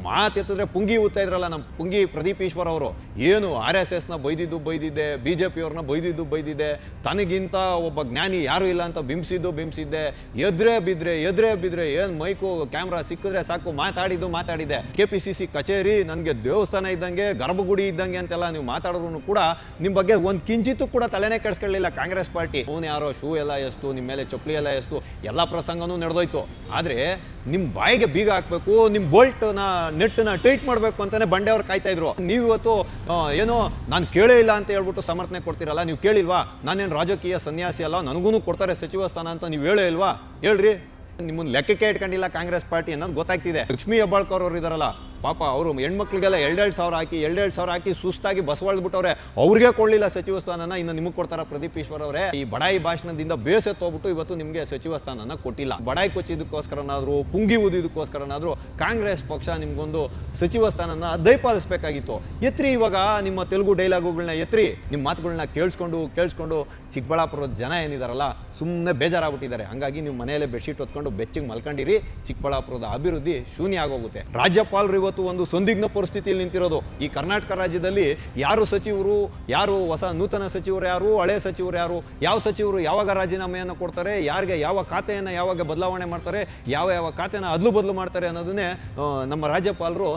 ಮಾತೆತ್ತಿದ್ರೆ ಪುಂಗಿ ಊದ್ತಾ ಇದ್ರಲ್ಲ ನಮ್ಮ ಪುಂಗಿ ಪ್ರದೀಪ್ ಈಶ್ವರ್ ಅವರು, ಏನು RSSನ ಬೈದಿದ್ದೆ, BJP ಅವ್ರನ್ನ ಬೈದಿದ್ದೆ, ತನಗಿಂತ ಒಬ್ಬ ಜ್ಞಾನಿ ಯಾರೂ ಇಲ್ಲ ಅಂತ ಬಿಂಬಿಸಿದ್ದೆ, ಎದ್ರೆ ಬಿದ್ರೆ ಏನು ಮೈಕು ಕ್ಯಾಮ್ರಾ ಸಿಕ್ಕಿದ್ರೆ ಸಾಕು ಮಾತಾಡಿದ್ದೆ. KPCC ಕಚೇರಿ ನನಗೆ ದೇವಸ್ಥಾನ ಇದ್ದಂಗೆ, ಗರ್ಭಗುಡಿ ಇದ್ದಂಗೆ ಅಂತೆಲ್ಲ ನೀವು ಮಾತಾಡಿದ್ರು ಕೂಡ ನಿಮ್ಮ ಬಗ್ಗೆ ಒಂದು ಕಿಂಚಿತ್ತೂ ಕೂಡ ತಲೆನೇ ಕೆಡಿಸ್ಕೊಳ್ಳಿಲ್ಲ ಕಾಂಗ್ರೆಸ್ ಪಾರ್ಟಿ. ಅವನು ಯಾರೋ ಶೂ ಎಲ್ಲ ಎಸ್ತು, ನಿಮ್ಮ ಮೇಲೆ ಚಪ್ಪಲಿ ಎಲ್ಲ ಎಸ್ತು, ಎಲ್ಲ ಪ್ರಸಂಗನೂ ನಡೆದೋಯ್ತು. ಆದರೆ ನಿಮ್ಮ ಬಾಯಿಗೆ ಬೀಗ ಹಾಕಬೇಕು, ನಿಮ್ಮ ಬೋಲ್ಟ್ನ ನೆಟ್ಟನ್ನ ಟೈಟ್ ಮಾಡಬೇಕು ಅಂತಲೇ ಬಂಡೆಯವ್ರು ಕಾಯ್ತಾ ಇದ್ರು. ನೀವು ಇವತ್ತು ಏನೋ ನಾನು ಕೇಳೇ ಇಲ್ಲ ಅಂತ ಹೇಳ್ಬಿಟ್ಟು ಸಮರ್ಥನೆ ಕೊಡ್ತೀರಲ್ಲ, ನೀವು ಕೇಳಿಲ್ವಾ? ನಾನೇನು ರಾಜಕೀಯ ಸನ್ಯಾಸಿ ಅಲ್ಲ, ನನಗೂ ಕೊಡ್ತಾರೆ ಸಚಿವ ಸ್ಥಾನ ಅಂತ ನೀವು ಹೇಳೇ ಇಲ್ವಾ? ಹೇಳ್ರಿ. ನಿಮ್ಮನ್ನು ಲೆಕ್ಕಕ್ಕೆ ಇಟ್ಕೊಂಡಿಲ್ಲ ಕಾಂಗ್ರೆಸ್ ಪಾರ್ಟಿ ಅನ್ನೋದು ಗೊತ್ತಾಗ್ತಿದೆ. ಲಕ್ಷ್ಮೀ ಹೆಬ್ಬಾಳ್ಕರ್ ಅವರು ಇದಾರಲ್ಲ, ಪಾಪ ಅವರು ಹೆಣ್ಮಕ್ಳಿಗೆಲ್ಲ 2,000 ಹಾಕಿ ಸುಸ್ತಾಗಿ ಬಸವಳ್ದ್ಬಿಟ್ಟವ್ರೆ. ಅವ್ರಿಗೆ ಕೊಡಲಿಲ್ಲ ಸಚಿವ ಸ್ಥಾನನ, ಇನ್ನು ನಿಮಗೆ ಕೊಡ್ತಾರ ಪ್ರದೀಪ್ ಈಶ್ವರ್ ಅವರೇ? ಈ ಬಡಾಯಿ ಭಾಷಣದಿಂದ ಬೇಸೆತ್ತೋಗ್ಬಿಟ್ಟು ಇವತ್ತು ನಿಮಗೆ ಸಚಿವ ಸ್ಥಾನನ ಕೊಟ್ಟಿಲ್ಲ. ಬಡಾಯಿ ಕೊಚ್ಚಿದ್ದಕ್ಕೋಸ್ಕರನಾದರೂ, ಪುಂಗಿ ಊದಿದ್ದಕ್ಕೋಸ್ಕರನಾದರೂ ಕಾಂಗ್ರೆಸ್ ಪಕ್ಷ ನಿಮ್ಗೊಂದು ಸಚಿವ ಸ್ಥಾನನ ದಯಪಾಲಿಸಬೇಕಾಗಿತ್ತು. ಎತ್ರಿ ಇವಾಗ ನಿಮ್ಮ ತೆಲುಗು ಡೈಲಾಗುಗಳನ್ನ ಎತ್ರಿ. ನಿಮ್ಮ ಮಾತುಗಳನ್ನ ಕೇಳಿಸ್ಕೊಂಡು ಚಿಕ್ಕಬಳ್ಳಾಪುರದ ಜನ ಏನಿದಾರಲ್ಲ ಸುಮ್ಮನೆ ಬೇಜಾರಾಗ್ಬಿಟ್ಟಿದ್ದಾರೆ. ಹಾಗಾಗಿ ನೀವು ಮನೆಯಲ್ಲೇ ಬೆಡ್ಶೀಟ್ ಹೊತ್ಕೊಂಡು ಬೆಚ್ಚಿಗೆ ಮಲ್ಕೊಂಡಿರಿ. ಚಿಕ್ಕಬಳ್ಳಾಪುರದ ಅಭಿವೃದ್ಧಿ ಶೂನ್ಯ ಆಗೋಗುತ್ತೆ. ರಾಜ್ಯಪಾಲರು ಇವತ್ತು ಒಂದು ಸಂದಿಗ್ಧ ಪರಿಸ್ಥಿತಿಯಲ್ಲಿ ನಿಂತಿರೋದು. ಈ ಕರ್ನಾಟಕ ರಾಜ್ಯದಲ್ಲಿ ಯಾರು ಸಚಿವರು, ಯಾರು ನೂತನ ಸಚಿವರು, ಯಾರು ಹಳೆ ಸಚಿವರು, ಯಾವ ಸಚಿವರು ಯಾವಾಗ ರಾಜೀನಾಮೆಯನ್ನು ಕೊಡ್ತಾರೆ, ಯಾರಿಗೆ ಯಾವ ಖಾತೆಯನ್ನು ಯಾವಾಗ ಬದಲಾವಣೆ ಮಾಡ್ತಾರೆ, ಯಾವ ಖಾತೆನ ಅದ್ಲು ಬದಲು ಮಾಡ್ತಾರೆ ಅನ್ನೋದನ್ನೇ ನಮ್ಮ ರಾಜ್ಯಪಾಲರು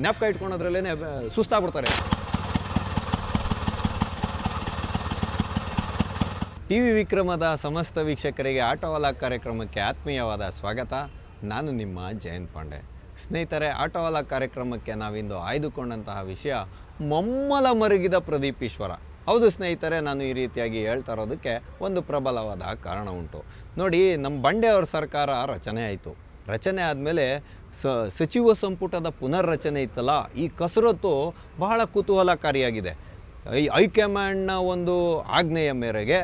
ಜ್ಞಾಪಕ ಇಟ್ಕೊಳೋದ್ರಲ್ಲೇ ಸುಸ್ತಾಗ್ಬಿಡ್ತಾರೆ. ಟಿವಿ ವಿಕ್ರಮದ ಸಮಸ್ತ ವೀಕ್ಷಕರಿಗೆ ಆಟೋವಾಲ ಕಾರ್ಯಕ್ರಮಕ್ಕೆ ಆತ್ಮೀಯವಾದ ಸ್ವಾಗತ. ನಾನು ನಿಮ್ಮ ಜಯಂತ್ ಪಾಂಡೆ. ಸ್ನೇಹಿತರೆ, ಆಟೋವಾಲ ಕಾರ್ಯಕ್ರಮಕ್ಕೆ ನಾವಿಂದು ಆಯ್ದುಕೊಂಡಂತಹ ವಿಷಯ ಮಮ್ಮಲ ಮರುಗಿದ ಪ್ರದೀಪ್ ಈಶ್ವರ. ಹೌದು ಸ್ನೇಹಿತರೆ, ನಾನು ಈ ರೀತಿಯಾಗಿ ಹೇಳ್ತಾ ಇರೋದಕ್ಕೆ ಒಂದು ಪ್ರಬಲವಾದ ಕಾರಣ ಉಂಟು. ನೋಡಿ, ನಮ್ಮ ಬಂಡೆಯವ್ರ ಸರ್ಕಾರ ರಚನೆ ಆಯಿತು. ರಚನೆ ಆದಮೇಲೆ ಸಚಿವ ಸಂಪುಟದ ಪುನರ್ರಚನೆ ಇತ್ತಲ್ಲ, ಈ ಕಸರತ್ತು ಬಹಳ ಕುತೂಹಲಕಾರಿಯಾಗಿದೆ. ಹೈಕಮಾಂಡ್ನ ಒಂದು ಆಜ್ಞೆಯ ಮೇರೆಗೆ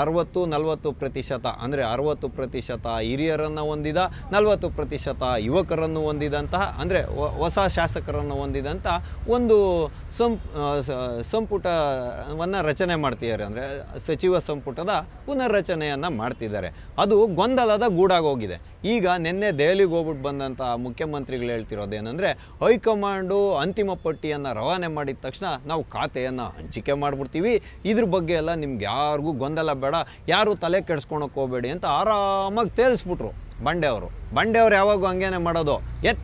60-40% ಅಂದರೆ 60% ಹಿರಿಯರನ್ನು ಹೊಂದಿದ, 40% ಯುವಕರನ್ನು ಹೊಂದಿದಂತಹ, ಅಂದರೆ ಹೊಸ ಶಾಸಕರನ್ನು ಹೊಂದಿದಂಥ ಒಂದು ಸಂಪುಟವನ್ನು ರಚನೆ ಮಾಡ್ತಿದ್ದಾರೆ. ಅಂದರೆ ಸಚಿವ ಸಂಪುಟದ ಪುನರ್ರಚನೆಯನ್ನು ಮಾಡ್ತಿದ್ದಾರೆ. ಅದು ಗೊಂದಲದ ಗೂಡಾಗೋಗಿದೆ. ಈಗ ನಿನ್ನೆ ದೆಹಲಿಗೆ ಹೋಗ್ಬಿಟ್ಟು ಬಂದಂಥ ಮುಖ್ಯಮಂತ್ರಿಗಳು ಹೇಳ್ತಿರೋದೇನೆಂದರೆ, ಹೈಕಮಾಂಡು ಅಂತಿಮ ಪಟ್ಟಿಯನ್ನು ರವಾನೆ ಮಾಡಿದ ತಕ್ಷಣ ನಾವು ಖಾತೆಯನ್ನು ಹಂಚಿಕೆ ಮಾಡಿಬಿಡ್ತೀವಿ, ಇದ್ರ ಬಗ್ಗೆ ಎಲ್ಲ ನಿಮ್ಗೆ ಯಾರಿಗೂ ಗೊಂದಲ ಬೇಡ, ಯಾರು ತಲೆ ಕೆಡಿಸ್ಕೊಳಕ್ಕೆ ಹೋಗಬೇಡಿ ಅಂತ ಆರಾಮಾಗಿ ತೇಲಿಸ್ಬಿಟ್ರು ಬಂಡೆಯವರು. ಯಾವಾಗೂ ಹಂಗೇನೆ ಮಾಡೋದು,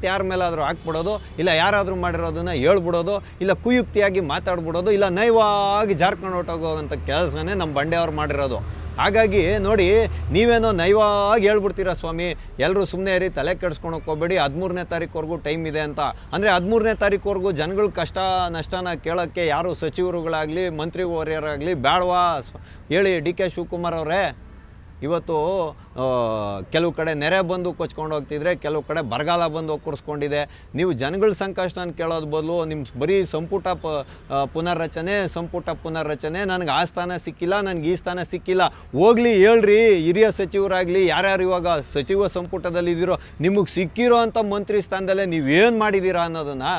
ಯಾರ ಮೇಲಾದರೂ ಹಾಕ್ಬಿಡೋದು, ಇಲ್ಲ ಯಾರಾದರೂ ಮಾಡಿರೋದನ್ನು ಹೇಳ್ಬಿಡೋದು, ಇಲ್ಲ ಕುಯುಕ್ತಿಯಾಗಿ ಮಾತಾಡ್ಬಿಡೋದು, ಇಲ್ಲ ನೈವಾಗಿ ಜಾರ್ಕೊಂಡು ಹೊಟ್ಟೋಗೋವಂಥ ಕೆಲಸನೇ ನಮ್ಮ ಬಂಡೆಯವ್ರು ಮಾಡಿರೋದು. ಹಾಗಾಗಿ ನೋಡಿ, ನೀವೇನೋ ನೈವಾಗಿ ಹೇಳ್ಬಿಡ್ತೀರಾ ಸ್ವಾಮಿ, ಎಲ್ಲರೂ ಸುಮ್ಮನೆ ಇರಿ, ತಲೆ ಕೆಡಿಸ್ಕೊಳಕ್ಕೆ ಹೋಗಬೇಡಿ, 13ನೇ ತಾರೀಕುವರೆಗೂ ಟೈಮ್ ಇದೆ ಅಂತ. ಅಂದರೆ 13ನೇ ತಾರೀಕುವರೆಗೂ ಜನಗಳ ಕಷ್ಟ ನಷ್ಟನ ಕೇಳೋಕ್ಕೆ ಯಾರು ಸಚಿವರುಗಳಾಗಲಿ ಮಂತ್ರಿವರ್ಯರಾಗಲಿ ಬೇಡವಾ ಹೇಳಿ? DK ಶಿವಕುಮಾರ್ ಅವರೇ, ಇವತ್ತು ಕೆಲವು ಕಡೆ ನೆರೆ ಬಂದು ಕೊಚ್ಕೊಂಡು ಹೋಗ್ತಿದ್ರೆ, ಕೆಲವು ಕಡೆ ಬರಗಾಲ ಬಂದು ಕೂರಿಸ್ಕೊಂಡಿದೆ. ನೀವು ಜನಗಳ ಸಂಕಷ್ಟನ ಕೇಳೋದು ಬದಲು ನಿಮ್ಮ ಬರೀ ಸಂಪುಟ ಪುನರ್ರಚನೆ, ನನಗೆ ಆ ಸ್ಥಾನ ಸಿಕ್ಕಿಲ್ಲ, ನನಗೆ ಈ ಸ್ಥಾನ ಸಿಕ್ಕಿಲ್ಲ, ಹೋಗ್ಲಿ ಹೇಳ್ರಿ. ಹಿರಿಯ ಸಚಿವರಾಗಲಿ ಯಾರ್ಯಾರು ಇವಾಗ ಸಚಿವ ಸಂಪುಟದಲ್ಲಿ ಇದ್ದೀರೋ, ನಿಮಗೆ ಸಿಕ್ಕಿರೋ ಅಂಥ ಮಂತ್ರಿ ಸ್ಥಾನದಲ್ಲೇ ನೀವೇನು ಮಾಡಿದ್ದೀರಾ ಅನ್ನೋದನ್ನು,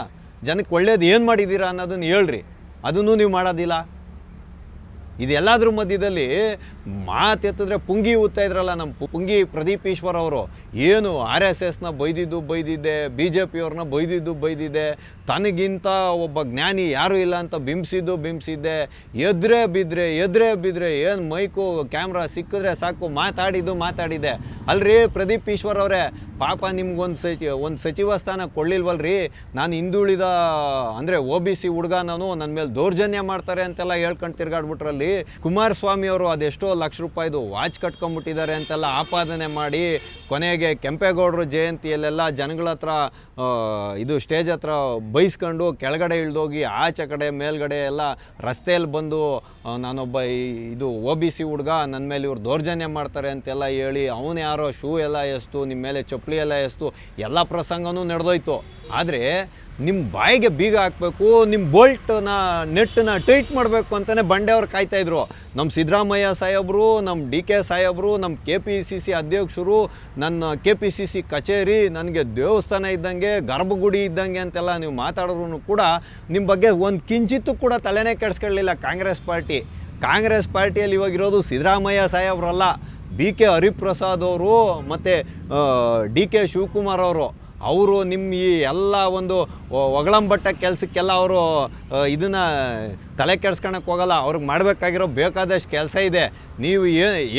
ಜನಕ್ಕೆ ಒಳ್ಳೇದು ಏನು ಮಾಡಿದ್ದೀರಾ ಅನ್ನೋದನ್ನು ಹೇಳ್ರಿ. ಅದನ್ನು ನೀವು ಮಾಡೋದಿಲ್ಲ. ಇದೆಲ್ಲದ್ರ ಮಧ್ಯದಲ್ಲಿ ಮಾತೆತ್ತಿದ್ರೆ ಪುಂಗಿ ಊದ್ತಾ ಇದ್ರಲ್ಲ ನಮ್ಮ ಪುಂಗಿ ಪ್ರದೀಪ್ ಈಶ್ವರ್ ಅವರು, ಏನು RSSನ ಬೈದಿದ್ದೆ, BJP ಅವ್ರನ್ನ ಬೈದಿದ್ದೆ, ತನಗಿಂತ ಒಬ್ಬ ಜ್ಞಾನಿ ಯಾರೂ ಇಲ್ಲ ಅಂತ ಬಿಂಬಿಸಿದ್ದೆ, ಎದ್ರೆ ಬಿದ್ರೆ ಏನು ಮೈಕು ಕ್ಯಾಮ್ರಾ ಸಿಕ್ಕಿದ್ರೆ ಸಾಕು ಮಾತಾಡಿದ್ದೆ. ಅಲ್ರಿ ಪ್ರದೀಪ್ ಈಶ್ವರ್ ಅವರೇ, ಪಾಪ ನಿಮ್ಗೊಂದು ಸಚಿವ ಸ್ಥಾನ ಕೊಡಲಿಲ್ವಲ್ರಿ? ನಾನು ಹಿಂದುಳಿದ ಅಂದರೆ OBC ಹುಡುಗ, ನನ್ನ ಮೇಲೆ ದೌರ್ಜನ್ಯ ಮಾಡ್ತಾರೆ ಅಂತೆಲ್ಲ ಹೇಳ್ಕೊಂಡು ತಿರ್ಗಾಡ್ಬಿಟ್ರಲ್ಲಿ. ಕುಮಾರಸ್ವಾಮಿ ಅವರು ಅದೆಷ್ಟೋ ಲಕ್ಷ ರೂಪಾಯಿದು ವಾಚ್ ಕಟ್ಕೊಂಡ್ಬಿಟ್ಟಿದ್ದಾರೆ ಅಂತೆಲ್ಲ ಆಪಾದನೆ ಮಾಡಿ, ಕೊನೆಗೆ ಕೆಂಪೇಗೌಡರು ಜಯಂತಿಯಲ್ಲೆಲ್ಲ ಜನಗಳ ಹತ್ರ ಇದು ಸ್ಟೇಜ್ ಹತ್ರ ಬೈಸ್ಕೊಂಡು ಕೆಳಗಡೆ ಇಳ್ದೋಗಿ ಆಚೆ ಕಡೆ ಮೇಲ್ಗಡೆ ಎಲ್ಲ ರಸ್ತೆಯಲ್ಲಿ ಬಂದು ನಾನೊಬ್ಬ ಇದು OBC ಹುಡುಗ, ನನ್ನ ಮೇಲೆ ಇವ್ರು ದೌರ್ಜನ್ಯ ಮಾಡ್ತಾರೆ ಅಂತೆಲ್ಲ ಹೇಳಿ, ಅವನು ಯಾರೋ ಶೂ ಎಲ್ಲ ಎಸ್ತು, ನಿಮ್ಮ ಮೇಲೆ ಚಪ್ಪಲಿ ಎಲ್ಲ ಎಸ್ತು, ಎಲ್ಲ ಪ್ರಸಂಗನೂ ನಡೆದೋಯ್ತು. ಆದರೆ ನಿಮ್ಮ ಬಾಯಿಗೆ ಬೀಗ ಹಾಕಬೇಕು, ನಿಮ್ಮ ಬೋಲ್ಟ್ನ ನೆಟ್ಟನ್ನ ಟೈಟ್ ಮಾಡಬೇಕು ಅಂತಲೇ ಬಂಡೆಯವ್ರು ಕಾಯ್ತಾಯಿದ್ರು. ನಮ್ಮ ಸಿದ್ದರಾಮಯ್ಯ ಸಾಹೇಬರು, ನಮ್ಮ DK ಸಾಹೇಬರು, ನಮ್ಮ KPCC ಅಧ್ಯಕ್ಷರು, ನನ್ನ KPCC ಕಚೇರಿ ನನಗೆ ದೇವಸ್ಥಾನ ಇದ್ದಂಗೆ, ಗರ್ಭಗುಡಿ ಇದ್ದಂಗೆ ಅಂತೆಲ್ಲ ನೀವು ಮಾತಾಡಿದ್ರು ಕೂಡ ನಿಮ್ಮ ಬಗ್ಗೆ ಒಂದು ಕಿಂಚಿತ್ತೂ ಕೂಡ ತಲೆನೇ ಕೆಡಿಸ್ಕೊಳ್ಳಿಲ್ಲ ಕಾಂಗ್ರೆಸ್ ಪಾರ್ಟಿಯಲ್ಲಿ ಇವಾಗಿರೋದು ಸಿದ್ದರಾಮಯ್ಯ ಸಾಹೇಬ್ರಲ್ಲ, BK ಹರಿಪ್ರಸಾದ್ ಅವರು ಮತ್ತು DK ಶಿವಕುಮಾರ್ ಅವರು. ಅವರು ನಿಮ್ಮ ಈ ಎಲ್ಲ ಒಂದು ಒಗಳಂಬಟ್ಟ ಕೆಲಸಕ್ಕೆಲ್ಲ ಅವರು ಇದನ್ನು ತಲೆ ಕೆಡ್ಸ್ಕೊಳಕ್ಕೆ ಹೋಗಲ್ಲ. ಅವ್ರಿಗೆ ಮಾಡಬೇಕಾಗಿರೋ ಬೇಕಾದಷ್ಟು ಕೆಲಸ ಇದೆ. ನೀವು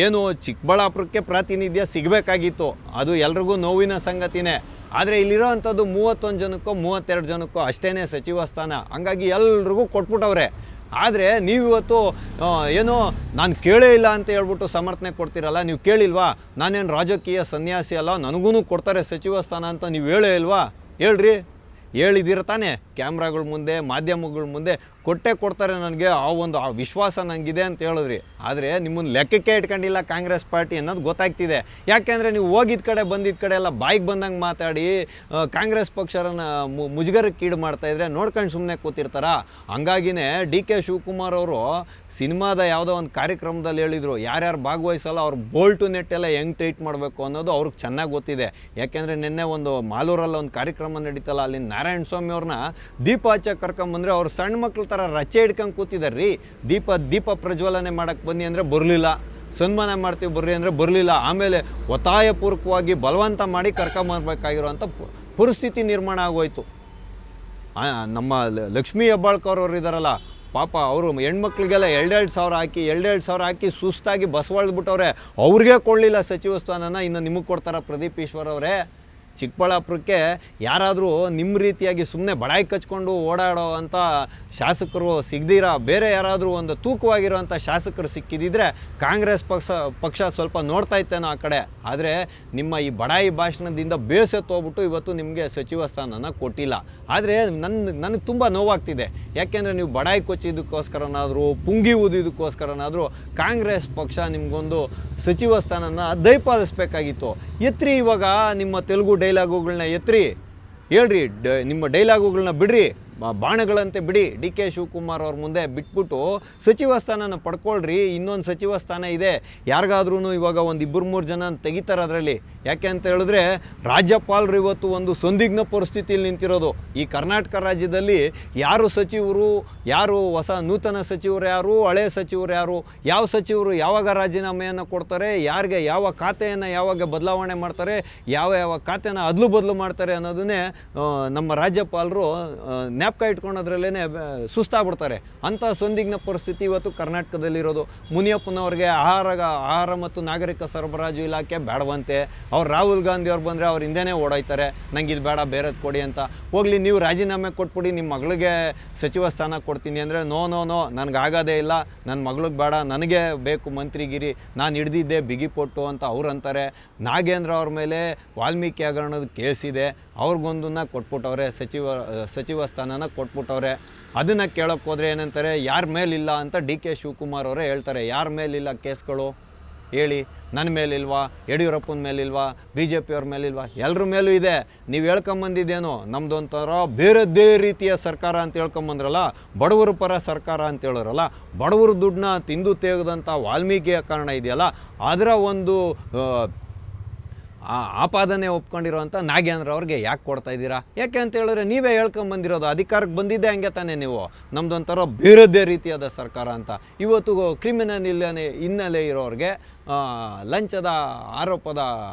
ಏನು ಚಿಕ್ಕಬಳ್ಳಾಪುರಕ್ಕೆ ಪ್ರಾತಿನಿಧ್ಯ ಸಿಗಬೇಕಾಗಿತ್ತು, ಅದು ಎಲ್ರಿಗೂ ನೋವಿನ ಸಂಗತಿನೇ. ಆದರೆ ಇಲ್ಲಿರೋ ಅಂಥದ್ದು 31 ಜನಕ್ಕೋ 32 ಜನಕ್ಕೋ ಅಷ್ಟೇ ಸಚಿವ ಸ್ಥಾನ. ಹಂಗಾಗಿ ಎಲ್ರಿಗೂ ಕೊಟ್ಬಿಟ್ಟವ್ರೆ. ಆದರೆ ನೀವಿವತ್ತು ಏನೋ ನಾನು ಕೇಳೇ ಇಲ್ಲ ಅಂತ ಹೇಳ್ಬಿಟ್ಟು ಸಮರ್ಥನೆ ಕೊಡ್ತೀರಲ್ಲ. ನೀವು ಕೇಳಿಲ್ವಾ? ನಾನೇನು ರಾಜಕೀಯ ಸನ್ಯಾಸಿ ಅಲ್ಲ, ನನಗೂ ಕೊಡ್ತಾರೆ ಸಚಿವ ಸ್ಥಾನ ಅಂತ ನೀವು ಹೇಳೇ ಇಲ್ವಾ? ಹೇಳ್ರಿ, ಹೇಳಿದ್ದೀರ ತಾನೇ ಕ್ಯಾಮ್ರಾಗಳ ಮುಂದೆ, ಮಾಧ್ಯಮಗಳ ಮುಂದೆ ಕೊಟ್ಟೇ ಕೊಡ್ತಾರೆ ನನಗೆ, ಆ ವಿಶ್ವಾಸ ನನಗಿದೆ ಅಂತ ಹೇಳಿದ್ರಿ. ಆದರೆ ನಿಮ್ಮನ್ನು ಲೆಕ್ಕಕ್ಕೆ ಇಟ್ಕೊಂಡಿಲ್ಲ ಕಾಂಗ್ರೆಸ್ ಪಾರ್ಟಿ ಅನ್ನೋದು ಗೊತ್ತಾಗ್ತಿದೆ. ಯಾಕೆಂದರೆ ನೀವು ಹೋಗಿದ್ದ ಕಡೆ ಬಂದಿದ್ದ ಕಡೆ ಎಲ್ಲ ಬಾಯಿಗೆ ಬಂದಂಗೆ ಮಾತಾಡಿ ಕಾಂಗ್ರೆಸ್ ಪಕ್ಷರನ್ನು ಮುಜುಗರಕ್ಕೆ ಈಡು ಮಾಡ್ತಾಯಿದ್ರೆ ನೋಡ್ಕೊಂಡು ಸುಮ್ಮನೆ ಕೂತಿರ್ತಾರ. ಹಂಗಾಗಿನೇ ಡಿ.ಕೆ. ಶಿವಕುಮಾರ್ ಅವರು ಸಿನಿಮಾದ ಯಾವುದೋ ಒಂದು ಕಾರ್ಯಕ್ರಮದಲ್ಲಿ ಹೇಳಿದರು, ಯಾರ್ಯಾರು ಭಾಗವಹಿಸಲ್ಲ ಅವ್ರು ಬೋಲ್ಟು ನೆಟ್ಟೆಲ್ಲ ಹೆಂಗೆ ಟ್ರೀಟ್ ಮಾಡಬೇಕು ಅನ್ನೋದು ಅವ್ರಿಗೆ ಚೆನ್ನಾಗಿ ಗೊತ್ತಿದೆ. ಯಾಕೆಂದರೆ ನಿನ್ನೆ ಒಂದು ಮಾಲೂರಲ್ಲಿ ಒಂದು ಕಾರ್ಯಕ್ರಮ ನಡೀತಲ್ಲ, ಅಲ್ಲಿ ನಾರಾಯಣ ಸ್ವಾಮಿ ಅವ್ರನ್ನ ದೀಪ ಹಚ್ಚಕ್ಕೆ ಕರ್ಕೊಂಬಂದರೆ ಅವ್ರು ಸಣ್ಣ ಮಕ್ಳ ಥರ ರಚ್ಚೆ ಹಿಡ್ಕೊಂಡು ಕೂತಿದ್ದಾರೆ ರೀ. ದೀಪ ಪ್ರಜ್ವಲನೆ ಮಾಡೋಕ್ಕೆ ಬನ್ನಿ ಅಂದರೆ ಬರಲಿಲ್ಲ, ಸನ್ಮಾನ ಮಾಡ್ತೀವಿ ಬರ್ರಿ ಅಂದರೆ ಬರಲಿಲ್ಲ. ಆಮೇಲೆ ಒತ್ತಾಯಪೂರ್ವಕವಾಗಿ ಬಲವಂತ ಮಾಡಿ ಕರ್ಕೊಂಬರ್ಬೇಕಾಗಿರೋಂಥ ಪರಿಸ್ಥಿತಿ ನಿರ್ಮಾಣ ಆಗೋಯ್ತು. ನಮ್ಮ ಲಕ್ಷ್ಮೀ ಹೆಬ್ಬಾಳ್ಕರ್ ಅವರು ಇದ್ದಾರಲ್ಲ, ಪಾಪ ಅವರು ಹೆಣ್ಮಕ್ಳಿಗೆಲ್ಲ 2,000 ಹಾಕಿ ಸುಸ್ತಾಗಿ ಬಸವಳ್ದ್ಬಿಟ್ಟವ್ರೆ. ಅವ್ರಿಗೆ ಕೊಡಲಿಲ್ಲ ಸಚಿವ ಸ್ಥಾನನ, ಇನ್ನು ನಿಮಗೆ ಕೊಡ್ತಾರ ಪ್ರದೀಪ್ ಈಶ್ವರ್ ಅವರೇ? ಚಿಕ್ಕಬಳ್ಳಾಪುರಕ್ಕೆ ಯಾರಾದರೂ ನಿಮ್ಮ ರೀತಿಯಾಗಿ ಸುಮ್ಮನೆ ಬಡಾಯಿ ಕಚ್ಕೊಂಡು ಓಡಾಡೋ ಅಂಥ ಶಾಸಕರು ಸಿಗದಿರ ಬೇರೆ ಯಾರಾದರೂ ಒಂದು ತೂಕವಾಗಿರೋಂಥ ಶಾಸಕರು ಸಿಕ್ಕಿದ್ದಿದ್ರೆ ಕಾಂಗ್ರೆಸ್ ಪಕ್ಷ ಸ್ವಲ್ಪ ನೋಡ್ತಾ ಇತ್ತೇನೋ ಆ ಕಡೆ. ಆದರೆ ನಿಮ್ಮ ಈ ಬಡಾಯಿ ಭಾಷಣದಿಂದ ಬೇಸತ್ತೋಗ್ಬಿಟ್ಟು ಇವತ್ತು ನಿಮಗೆ ಸಚಿವ ಸ್ಥಾನನ ಕೊಟ್ಟಿಲ್ಲ. ಆದರೆ ನನಗೆ ತುಂಬ ನೋವಾಗ್ತಿದೆ. ಯಾಕೆಂದರೆ ನೀವು ಬಡಾಯಿ ಕೊಚ್ಚಿದ್ದಕ್ಕೋಸ್ಕರನಾದರೂ ಪುಂಗಿ ಊದಿದ್ದಕ್ಕೋಸ್ಕರನಾದರೂ ಕಾಂಗ್ರೆಸ್ ಪಕ್ಷ ನಿಮಗೊಂದು ಸಚಿವ ಸ್ಥಾನನ ದಯಪಾಲಿಸ್ಬೇಕಾಗಿತ್ತು. ಎತ್ರಿ, ಇವಾಗ ನಿಮ್ಮ ತೆಲುಗು ಡೈಲಾಗುಗಳನ್ನ ಎತ್ರಿ, ಹೇಳ್ರಿ, ನಿಮ್ಮ ಡೈಲಾಗುಗಳನ್ನ ಬಿಡ್ರಿ, ಬಾಣಗಳಂತೆ ಬಿಡಿ. ಡಿ.ಕೆ. ಶಿವಕುಮಾರ್ ಅವ್ರ ಮುಂದೆ ಬಿಟ್ಬಿಟ್ಟು ಸಚಿವ ಸ್ಥಾನನ ಪಡ್ಕೊಳ್ರಿ. ಇನ್ನೊಂದು ಸಚಿವ ಸ್ಥಾನ ಇದೆ. ಯಾರಿಗಾದ್ರೂ ಇವಾಗ ಒಂದು 2-3 ಜನ ತೆಗಿತಾರೆ ಅದರಲ್ಲಿ. ಯಾಕೆ ಅಂತ ಹೇಳಿದ್ರೆ ರಾಜ್ಯಪಾಲರು ಇವತ್ತು ಒಂದು ಸಂದಿಗ್ಧ ಪರಿಸ್ಥಿತಿಯಲ್ಲಿ ನಿಂತಿರೋದು. ಈ ಕರ್ನಾಟಕ ರಾಜ್ಯದಲ್ಲಿ ಯಾರು ಸಚಿವರು, ಯಾರು ಹೊಸ ನೂತನ ಸಚಿವರು, ಯಾರು ಹಳೆ ಸಚಿವರು, ಯಾವ ಸಚಿವರು ಯಾವಾಗ ರಾಜೀನಾಮೆಯನ್ನು ಕೊಡ್ತಾರೆ, ಯಾರಿಗೆ ಯಾವ ಖಾತೆಯನ್ನು ಯಾವಾಗ ಬದಲಾವಣೆ ಮಾಡ್ತಾರೆ, ಯಾವ ಖಾತೆನ ಅದಲು ಬದಲು ಮಾಡ್ತಾರೆ ಅನ್ನೋದನ್ನೇ ನಮ್ಮ ರಾಜ್ಯಪಾಲರು ಜ್ಞಾಪಕ ಇಟ್ಕೊಳೋದ್ರಲ್ಲೇ ಸುಸ್ತಾಗ್ಬಿಡ್ತಾರೆ. ಅಂಥ ಸಂದಿಗ್ಧ ಪರಿಸ್ಥಿತಿ ಇವತ್ತು ಕರ್ನಾಟಕದಲ್ಲಿರೋದು. ಮುನಿಯಪ್ಪನವ್ರಿಗೆ ಆಹಾರ ಮತ್ತು ನಾಗರಿಕ ಸರಬರಾಜು ಇಲಾಖೆ ಬೇಡವಂತೆ. ಅವ್ರು ರಾಹುಲ್ ಗಾಂಧಿ ಅವ್ರು ಬಂದರೆ ಅವ್ರು ಹಿಂದೆನೇ ಓಡಾಯ್ತಾರೆ, ನಂಗೆ ಇದು ಬೇಡ ಬೇರೆದು ಕೊಡಿ ಅಂತ. ಹೋಗಲಿ, ನೀವು ರಾಜೀನಾಮೆ ಕೊಟ್ಬಿಡಿ, ನಿಮ್ಮ ಮಗಳಿಗೆ ಸಚಿವ ಸ್ಥಾನ ಕೊಡ್ತೀನಿ ಅಂದರೆ ನೋ ನನಗಾಗೋದೇ ಇಲ್ಲ, ನನ್ನ ಮಗಳಿಗೆ ಬೇಡ, ನನಗೆ ಬೇಕು ಮಂತ್ರಿಗಿರಿ, ನಾನು ಹಿಡ್ದಿದ್ದೆ ಬಿಗಿಪೊಟ್ಟು ಅಂತ ಅವ್ರು ಅಂತಾರೆ. ನಾಗೇಂದ್ರ ಅವ್ರ ಮೇಲೆ ವಾಲ್ಮೀಕಿ ಹಗರಣದ ಕೇಸ್ ಇದೆ, ಅವ್ರಿಗೊಂದನ್ನು ಕೊಟ್ಬಿಟ್ಟವ್ರೆ, ಸಚಿವ ಸ್ಥಾನನ ಕೊಟ್ಬಿಟ್ಟವ್ರೆ. ಅದನ್ನು ಕೇಳೋಕ್ಕೆ ಹೋದರೆ ಏನಂತಾರೆ, ಯಾರ ಮೇಲಿಲ್ಲ ಅಂತ ಡಿ.ಕೆ. ಶಿವಕುಮಾರ್ ಅವರೇ ಹೇಳ್ತಾರೆ. ಯಾರ ಮೇಲಿಲ್ಲ ಕೇಸ್ಗಳು ಹೇಳಿ? ನನ್ನ ಮೇಲಿಲ್ವಾ? ಯಡಿಯೂರಪ್ಪನ ಮೇಲಿಲ್ವಾ? BJP ಅವ್ರ ಮೇಲಿಲ್ವಾ? ಎಲ್ಲರ ಮೇಲೂ ಇದೆ. ನೀವು ಹೇಳ್ಕೊಂಬಂದಿದ್ದೇನೋ ನಮ್ಮದು ಒಂಥರ ಬೇರೆದ್ದೇ ರೀತಿಯ ಸರ್ಕಾರ ಅಂತ ಹೇಳ್ಕೊಂಬಂದ್ರಲ್ಲ, ಬಡವರ ಪರ ಸರ್ಕಾರ ಅಂತ ಹೇಳೋರಲ್ಲ. ಬಡವರ ದುಡ್ಡನ್ನ ತಿಂದು ತೆಗೆದಂಥ ವಾಲ್ಮೀಕಿ ಕಾರಣ ಇದೆಯಲ್ಲ, ಅದರ ಒಂದು ಆಪಾದನೆ ಒಪ್ಕೊಂಡಿರೋಂಥ ನಾಗೇಂದ್ರ ಅವ್ರಿಗೆ ಯಾಕೆ ಕೊಡ್ತಾ ಇದ್ದೀರಾ? ಯಾಕೆ ಅಂತ ಹೇಳಿದ್ರೆ ನೀವೇ ಹೇಳ್ಕೊಂಬಂದಿರೋದು, ಅಧಿಕಾರಕ್ಕೆ ಬಂದಿದ್ದೆ ಹಂಗೆ ತಾನೇ ನೀವು, ನಮ್ಮದೊಂಥರ ಬೇರೆದ್ದೇ ರೀತಿಯಾದ ಸರ್ಕಾರ ಅಂತ. ಇವತ್ತು ಕ್ರಿಮಿನಲ್ ಹಿನ್ನೆಲೆ ಇರೋರಿಗೆ ಲಂಚದ ಆರೋಪದ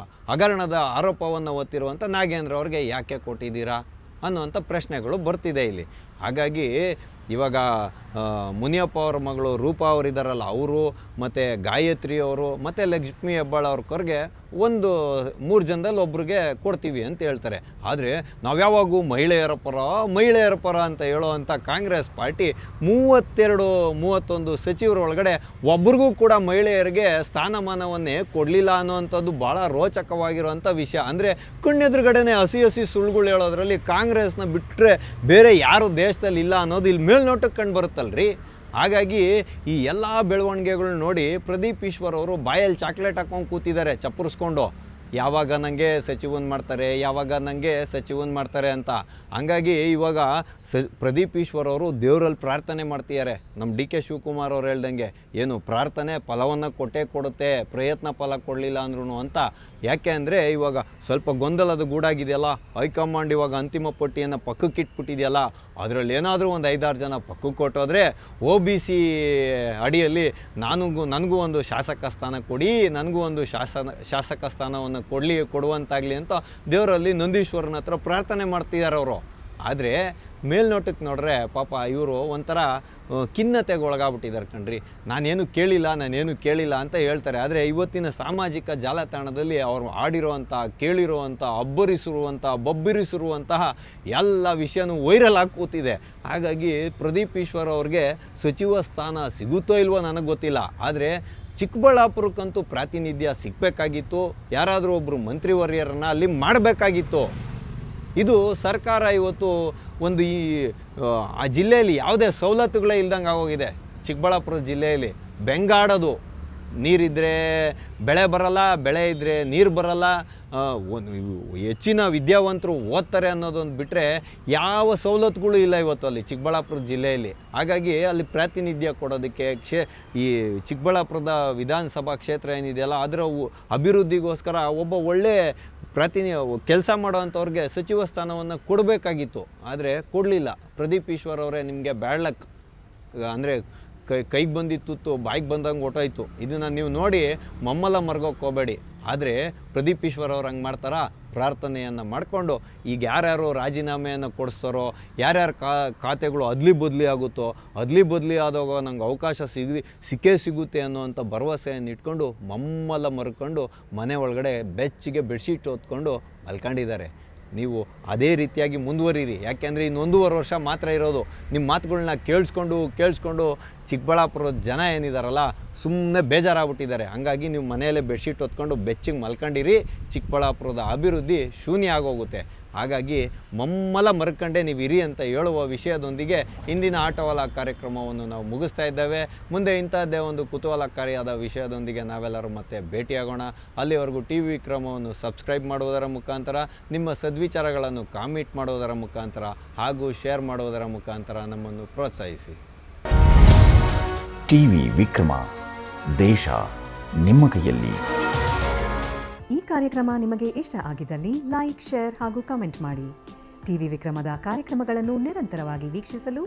ಹಗರಣದ ಆರೋಪವನ್ನು ಹೊತ್ತಿರುವಂಥ ನಾಗೇಂದ್ರ ಅವ್ರಿಗೆ ಯಾಕೆ ಕೊಟ್ಟಿದ್ದೀರಾ ಅನ್ನುವಂಥ ಪ್ರಶ್ನೆಗಳು ಬರ್ತಿದೆ ಇಲ್ಲಿ. ಹಾಗಾಗಿ ಇವಾಗ ಮುನಿಯಪ್ಪ ಅವ್ರ ಮಗಳು ರೂಪಾ ಅವರಿದ್ದಾರಲ್ಲ, ಅವರು ಮತ್ತು ಗಾಯತ್ರಿ ಅವರು ಮತ್ತು ಲಕ್ಷ್ಮೀ ಹೆಬ್ಬಾಳ್ಕರ್ಗೆ ಒಂದು 3 ಜನದಲ್ಲಿ ಒಬ್ರಿಗೆ ಕೊಡ್ತೀವಿ ಅಂತ ಹೇಳ್ತಾರೆ. ಆದರೆ ನಾವು ಯಾವಾಗೂ ಮಹಿಳೆಯರ ಪರ ಅಂತ ಹೇಳೋವಂಥ ಕಾಂಗ್ರೆಸ್ ಪಾರ್ಟಿ 32-31 ಸಚಿವರ ಒಳಗಡೆ ಒಬ್ರಿಗೂ ಕೂಡ ಮಹಿಳೆಯರಿಗೆ ಸ್ಥಾನಮಾನವನ್ನೇ ಕೊಡಲಿಲ್ಲ ಅನ್ನೋವಂಥದ್ದು ಭಾಳ ರೋಚಕವಾಗಿರುವಂಥ ವಿಷಯ. ಅಂದರೆ ಕಣ್ಣೆದುರುಗಡೆನೆ ಹಸಿ ಸುಳ್ಳುಗಳು ಹೇಳೋದ್ರಲ್ಲಿ ಕಾಂಗ್ರೆಸ್ನ ಬಿಟ್ಟರೆ ಬೇರೆ ಯಾರು ದೇಶದಲ್ಲಿ ಇಲ್ಲ ಅನ್ನೋದು ಇಲ್ಲಿ ಮೇಲ್ನೋಟಕ್ಕೆ ಕಂಡು ಬರುತ್ತಲ್ರಿ. ಹಾಗಾಗಿ ಈ ಎಲ್ಲ ಬೆಳವಣಿಗೆಗಳನ್ನ ನೋಡಿ ಪ್ರದೀಪ್ ಈಶ್ವರ್ ಅವರು ಬಾಯಲ್ಲಿ ಚಾಕ್ಲೇಟ್ ಹಾಕೊಂಡು ಕೂತಿದ್ದಾರೆ ಚಪ್ಪರಿಸ್ಕೊಂಡು, ಯಾವಾಗ ನನಗೆ ಸಚಿವನ್ ಮಾಡ್ತಾರೆ ಅಂತ. ಹಂಗಾಗಿ ಇವಾಗ ಪ್ರದೀಪ್ ಈಶ್ವರ್ ಅವರು ದೇವರಲ್ಲಿ ಪ್ರಾರ್ಥನೆ ಮಾಡ್ತಿದ್ದಾರೆ. ನಮ್ಮ ಡಿ.ಕೆ. ಶಿವಕುಮಾರ್ ಅವ್ರು ಹೇಳ್ದಂಗೆ ಏನು ಪ್ರಾರ್ಥನೆ ಫಲವನ್ನು ಕೊಟ್ಟೇ ಕೊಡುತ್ತೆ, ಪ್ರಯತ್ನ ಫಲ ಕೊಡಲಿಲ್ಲ ಅಂದ್ರೂ ಅಂತ ಯಾಕೆ ಅಂದರೆ ಇವಾಗ ಸ್ವಲ್ಪ ಗೊಂದಲದ ಗೂಡಾಗಿದೆಯಲ್ಲ, ಹೈಕಮಾಂಡ್ ಇವಾಗ ಅಂತಿಮ ಪಟ್ಟಿಯನ್ನು ಪಕ್ಕಕ್ಕೆ ಇಟ್ಬಿಟ್ಟಿದೆಯಲ್ಲ, ಅದರಲ್ಲಿ ಏನಾದರೂ ಒಂದು 5-6 ಜನ ಪಕ್ಕಕ್ಕೆ ಕೊಟ್ಟೋದ್ರೆ OBC ಅಡಿಯಲ್ಲಿ ನನಗೂ ಒಂದು ಶಾಸಕ ಸ್ಥಾನ ಕೊಡಿ, ನನಗೂ ಒಂದು ಶಾಸಕ ಸ್ಥಾನವನ್ನು ಕೊಡುವಂತಾಗಲಿ ಅಂತ ದೇವರಲ್ಲಿ ನಂದೀಶ್ವರನ ಹತ್ರ ಪ್ರಾರ್ಥನೆ ಮಾಡ್ತಿದ್ದಾರೆ ಅವರು. ಆದರೆ ಮೇಲ್ನೋಟಕ್ಕೆ ನೋಡ್ರೆ ಪಾಪ ಇವರು ಒಂಥರ ಖಿನ್ನತೆಗೆ ಒಳಗಾಗ್ಬಿಟ್ಟಿದ್ದಾರೆ ಕಣ್ರಿ. ನಾನೇನು ಕೇಳಿಲ್ಲ ಅಂತ ಹೇಳ್ತಾರೆ. ಆದರೆ ಇವತ್ತಿನ ಸಾಮಾಜಿಕ ಜಾಲತಾಣದಲ್ಲಿ ಅವರು ಆಡಿರುವಂಥ, ಕೇಳಿರುವಂಥ, ಬೊಬ್ಬಿರಿಸಿರುವಂತಹ ಎಲ್ಲ ವಿಷಯನೂ ವೈರಲ್ ಆಗಿ ಕೂತಿದೆ. ಹಾಗಾಗಿ ಪ್ರದೀಪ್ ಈಶ್ವರ್ ಅವ್ರಿಗೆ ಸಚಿವ ಸ್ಥಾನ ಸಿಗುತ್ತೋ ಇಲ್ವೋ ನನಗೆ ಗೊತ್ತಿಲ್ಲ. ಆದರೆ ಚಿಕ್ಕಬಳ್ಳಾಪುರಕ್ಕಂತೂ ಪ್ರಾತಿನಿಧ್ಯ ಸಿಗಬೇಕಾಗಿತ್ತು. ಯಾರಾದರೂ ಒಬ್ಬರು ಮಂತ್ರಿವರ್ಯರನ್ನು ಅಲ್ಲಿ ಮಾಡಬೇಕಾಗಿತ್ತು. ಇದು ಸರ್ಕಾರ ಇವತ್ತು ಒಂದು ಆ ಜಿಲ್ಲೆಯಲ್ಲಿ ಯಾವುದೇ ಸವಲತ್ತುಗಳೇ ಇಲ್ದಂಗೆ ಆಗೋಗಿದೆ. ಚಿಕ್ಕಬಳ್ಳಾಪುರ ಜಿಲ್ಲೆಯಲ್ಲಿ ಬೆಂಗಾಡೋದು, ನೀರಿದ್ದರೆ ಬೆಳೆ ಬರಲ್ಲ, ಬೆಳೆ ಇದ್ದರೆ ನೀರು ಬರಲ್ಲ, ಹೆಚ್ಚಿನ ವಿದ್ಯಾವಂತರು ಓದ್ತಾರೆ ಅನ್ನೋದೊಂದು ಬಿಟ್ಟರೆ ಯಾವ ಸವಲತ್ತುಗಳು ಇಲ್ಲ ಇವತ್ತು ಅಲ್ಲಿ ಚಿಕ್ಕಬಳ್ಳಾಪುರ ಜಿಲ್ಲೆಯಲ್ಲಿ. ಹಾಗಾಗಿ ಅಲ್ಲಿ ಪ್ರಾತಿನಿಧ್ಯ ಕೊಡೋದಕ್ಕೆ ಈ ಚಿಕ್ಕಬಳ್ಳಾಪುರದ ವಿಧಾನಸಭಾ ಕ್ಷೇತ್ರ ಏನಿದೆಯಲ್ಲ ಅದರ ಅಭಿವೃದ್ಧಿಗೋಸ್ಕರ ಒಬ್ಬ ಒಳ್ಳೆ ಕೆಲಸ ಮಾಡೋವಂಥವ್ರಿಗೆ ಸಚಿವ ಸ್ಥಾನವನ್ನು ಕೊಡಬೇಕಾಗಿತ್ತು. ಆದರೆ ಕೊಡಲಿಲ್ಲ. ಪ್ರದೀಪ್ ಈಶ್ವರ್ ಅವರೇ, ನಿಮಗೆ ಬ್ಯಾಡ್ ಲಕ್. ಅಂದರೆ ಕೈಗೆ ಬಂದಿತ್ತು ತುತ್ತು ಬಾಯಿಗೆ ಬಂದಂಗೆ ಹೊಟ್ಟೋಯ್ತು. ಇದನ್ನು ನೀವು ನೋಡಿ ಮಮ್ಮಲ ಮರ್ಗೋಕ್ಕೆ ಹೋಗಬೇಡಿ. ಆದರೆ ಪ್ರದೀಪ್ ಈಶ್ವರ್ ಅವ್ರು ಹಂಗೆ ಮಾಡ್ತಾರಾ? ಪ್ರಾರ್ಥನೆಯನ್ನು ಮಾಡಿಕೊಂಡು ಈಗ ಯಾರ್ಯಾರು ರಾಜೀನಾಮೆಯನ್ನು ಕೊಡಿಸ್ತಾರೋ, ಯಾರ್ಯಾರ ಖಾತೆಗಳು ಅದ್ಲಿ ಬದಲಿ ಆದಾಗ ನಂಗೆ ಅವಕಾಶ ಸಿಕ್ಕೇ ಸಿಗುತ್ತೆ ಅನ್ನೋವಂಥ ಭರವಸೆಯನ್ನು ಇಟ್ಕೊಂಡು ಮಮ್ಮಲ ಮರ್ಕೊಂಡು ಮನೆ ಒಳಗಡೆ ಬೆಚ್ಚಿಗೆ ಬೆಡ್ಶೀಟ್ ಹೊತ್ಕೊಂಡು ಮಲ್ಕೊಂಡಿದ್ದಾರೆ. ನೀವು ಅದೇ ರೀತಿಯಾಗಿ ಮುಂದುವರಿರಿ. ಯಾಕೆಂದರೆ ಇನ್ನು 1.5 ವರ್ಷ ಮಾತ್ರ ಇರೋದು. ನಿಮ್ಮ ಮಾತುಗಳನ್ನ ಕೇಳಿಸ್ಕೊಂಡು ಚಿಕ್ಕಬಳ್ಳಾಪುರದ ಜನ ಏನಿದಾರಲ್ಲ ಸುಮ್ಮನೆ ಬೇಜಾರಾಗ್ಬಿಟ್ಟಿದ್ದಾರೆ. ಹಂಗಾಗಿ ನೀವು ಮನೆಯಲ್ಲೇ ಬೆಡ್ಶೀಟ್ ಹೊತ್ಕೊಂಡು ಬೆಚ್ಚಿಗೆ ಮಲ್ಕೊಂಡಿರಿ. ಚಿಕ್ಕಬಳ್ಳಾಪುರದ ಅಭಿವೃದ್ಧಿ ಶೂನ್ಯ ಆಗೋಗುತ್ತೆ. ಹಾಗಾಗಿ ಮಮ್ಮಲ ಮರ್ಕಂಡೆ ನೀವು ಇರಿ ಅಂತ ಹೇಳುವ ವಿಷಯದೊಂದಿಗೆ ಇಂದಿನ ಆಟೋವಾಲ ಕಾರ್ಯಕ್ರಮವನ್ನು ನಾವು ಮುಗಿಸ್ತಾ ಇದ್ದೇವೆ. ಮುಂದೆ ಇಂಥದ್ದೇ ಒಂದು ಕುತೂಹಲಕಾರಿಯಾದ ವಿಷಯದೊಂದಿಗೆ ನಾವೆಲ್ಲರೂ ಮತ್ತೆ ಭೇಟಿಯಾಗೋಣ. ಅಲ್ಲಿವರೆಗೂ TV ವಿಕ್ರಮವನ್ನು ಸಬ್ಸ್ಕ್ರೈಬ್ ಮಾಡುವುದರ ಮುಖಾಂತರ, ನಿಮ್ಮ ಸದ್ವಿಚಾರಗಳನ್ನು ಕಾಮೆಂಟ್ ಮಾಡುವುದರ ಮುಖಾಂತರ ಹಾಗೂ ಶೇರ್ ಮಾಡುವುದರ ಮುಖಾಂತರ ನಮ್ಮನ್ನು ಪ್ರೋತ್ಸಾಹಿಸಿ. TV ವಿಕ್ರಮ, ದೇಶ ನಿಮ್ಮ ಕೈಯಲ್ಲಿ. ಈ ಕಾರ್ಯಕ್ರಮ ನಿಮಗೆ ಇಷ್ಟ ಆಗಿದ್ದಲ್ಲಿ ಲೈಕ್, ಶೇರ್ ಹಾಗೂ ಕಮೆಂಟ್ ಮಾಡಿ. TV ವಿಕ್ರಮದ ಕಾರ್ಯಕ್ರಮಗಳನ್ನು ನಿರಂತರವಾಗಿ ವೀಕ್ಷಿಸಲು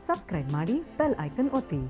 ಸಬ್ಸ್ಕ್ರೈಬ್ ಮಾಡಿ, ಬೆಲ್ ಐಕನ್ ಒತ್ತಿ.